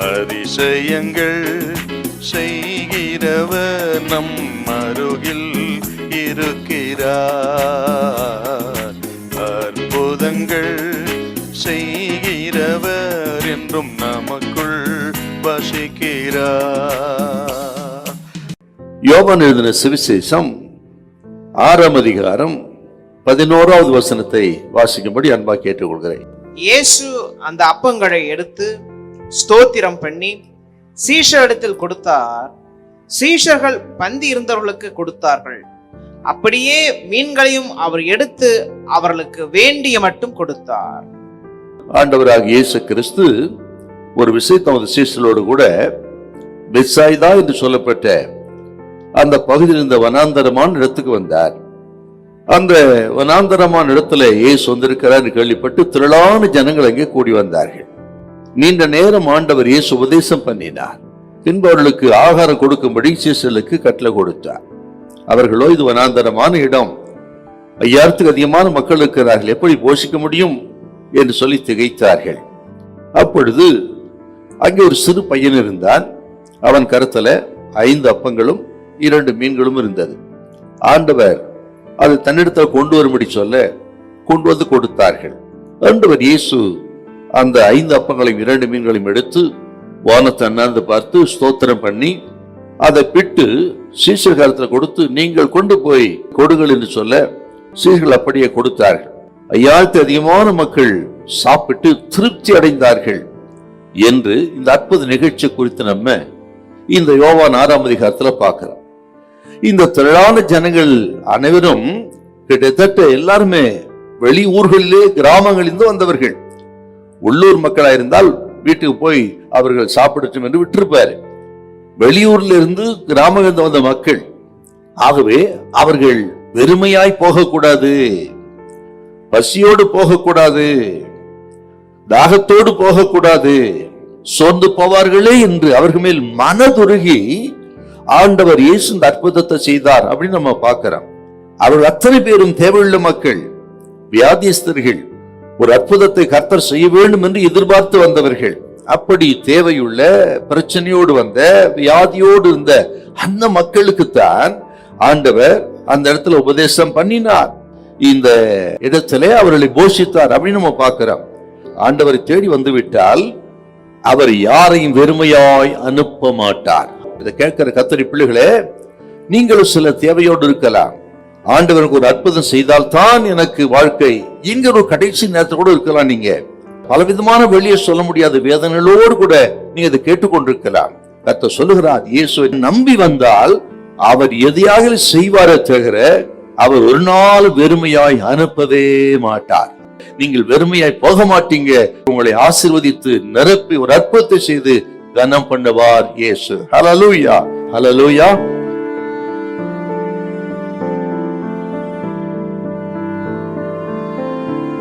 அதிசயங்கள் செய்கிறவர் நம் அருகில் இருக்கிறார். அற்புதங்கள் செய்கிறவர் என்றும் நமக்குள் வசிக்கிறார். யோவான் எழுதின சுவிசேஷம் 6ஆம் அதிகாரம் 11வது வசனத்தை வாசிக்கும்படி அன்பா கேட்டுக்கொள்கிறேன். இயேசு அந்த அப்பங்களை எடுத்து ஸ்தோத்திரம் பண்ணி சீஷரிடத்தில் கொடுத்தார். சீஷர்கள் பந்தி இருந்தவர்களுக்கு கொடுத்தார்கள். அப்படியே மீன்களையும் அவர் எடுத்து அவர்களுக்கு வேண்டிய மட்டும் கொடுத்தார். ஆண்டவராக இயேசு கிறிஸ்து ஒரு விஷயம் தமது சீஷர்களோடு கூட பெத்சாய்தா என்று சொல்லப்பட்ட அந்த பகுதியில் இருந்த வனாந்தரமான இடத்துக்கு வந்தார். அந்த வனாந்தரமான இடத்துல இயேசு வந்திருக்கிறார் என்று கேள்விப்பட்டு திரளான ஜனங்கள் அங்கே கூடி வந்தார்கள். நீண்ட நேரம் ஆண்டவர் இயேசு உபதேசம் பண்ணினார். பின்பு அவர்களுக்கு ஆகாரம் கொடுக்கும்படி சீஷர்களுக்கு கட்டளை கொடுத்தார். அவர்களோ இது வனாந்தரமான இடம், 5000க்கு அதிகமான மக்கள் இருக்கிறார்கள், எப்படி போஷிக்க முடியும் என்று சொல்லி திகைத்தார்கள். அப்பொழுது அங்கே ஒரு சிறு பையன் இருந்தான். அவன் கரத்துல 5 அப்பங்களும் 2 மீன்களும் இருந்தது. ஆண்டவர் அது தன்னிடத்தில் கொண்டு வரும்படி சொல்ல கொண்டு வந்து கொடுத்தார்கள். ஆண்டவர் இயேசு அந்த 5 அப்பங்களையும் 2 மீன்களையும் எடுத்து வானத்தை அண்ணாந்து பார்த்து ஸ்தோத்திரம் பண்ணி அதை பிட்டு சீஷர் காலத்தில் கொடுத்து நீங்கள் கொண்டு போய் கொடுங்கள் என்று சொல்ல சீஷர்கள் அப்படியே கொடுத்தார்கள். 5000க்கு அதிகமான மக்கள் சாப்பிட்டு திருப்தி அடைந்தார்கள் என்று இந்த அற்புத நிகழ்ச்சி குறித்து நம்ம இந்த யோவான் 6ஆம் அதிகாரத்துல பார்க்கிறோம். இந்த திரளான ஜனங்கள் அனைவரும் கிட்டத்தட்ட எல்லாருமே வெளி ஊர்களிலே கிராமங்களிலிருந்து வந்தவர்கள். உள்ளூர் மக்களா இருந்தால் வீட்டுக்கு போய் அவர்கள் சாப்பிடட்டும் என்று விட்டிருப்பாரு. வெளியூர்ல இருந்து கிராமங்களிலிருந்து வந்த மக்கள். ஆகவே அவர்கள் வெறுமையாய் போகக்கூடாது, பசியோடு போகக்கூடாது, தாகத்தோடு போகக்கூடாது, சோர்ந்து போவார்களே என்று அவர்கள் மேல் மனதுருகி ஆண்டவர் இயேசு இந்த அற்புதத்தை செய்தார் அப்படின்னு நம்ம பார்க்கிறோம். அவர்கள் அத்தனை பேரும் தேவையுள்ள மக்கள், வியாதிஸ்தர்கள், ஒரு அற்புதத்தை கர்த்தர் செய்ய வேண்டும் என்று எதிர்பார்த்து வந்தவர்கள். அப்படி தேவையுள்ள பிரச்சனையோடு வந்த வியாதியோடு இருந்த அந்த மக்களுக்குத்தான் ஆண்டவர் அந்த இடத்துல உபதேசம் பண்ணினார். இந்த இடத்துல அவர்களை போஷித்தார் அப்படின்னு நம்ம பார்க்கிறோம். ஆண்டவரை தேடி வந்து விட்டால் அவர் யாரையும் வெறுமையாய் அனுப்ப மாட்டார். இதை கேட்கிற கர்த்தருடைய பிள்ளைகளே, நீங்களும் சில தேவையோடு இருக்கலாம். ஆண்டவருக்கு ஒரு அற்புதம் செய்தால் தான் எனக்கு வாழ்க்கை, இங்க ஒரு கடைசி நேரத்தில் கூட இருக்கலாம். நீங்க பலவிதமான வெளியே சொல்ல முடியாத வேதனைகளோடு கூட நீங்க இதை கேட்டுக்கொண்டிருக்கலாம். கர்த்தர் சொல்லுகிறார், இயேசுவை நம்பி வந்தால் அவர் எதையாக செய்வாரே தவிர அவர் ஒரு நாள் வெறுமையாய் அனுப்பவே மாட்டார். நீங்கள் வெறுமையாய் போக மாட்டீங்க. உங்களை ஆசீர்வதித்து நிரப்பி ஒரு அற்புதத்தை செய்து கனம் பண்ணுவார் இயேசு. ஹல்லேலூயா, ஹல்லேலூயா.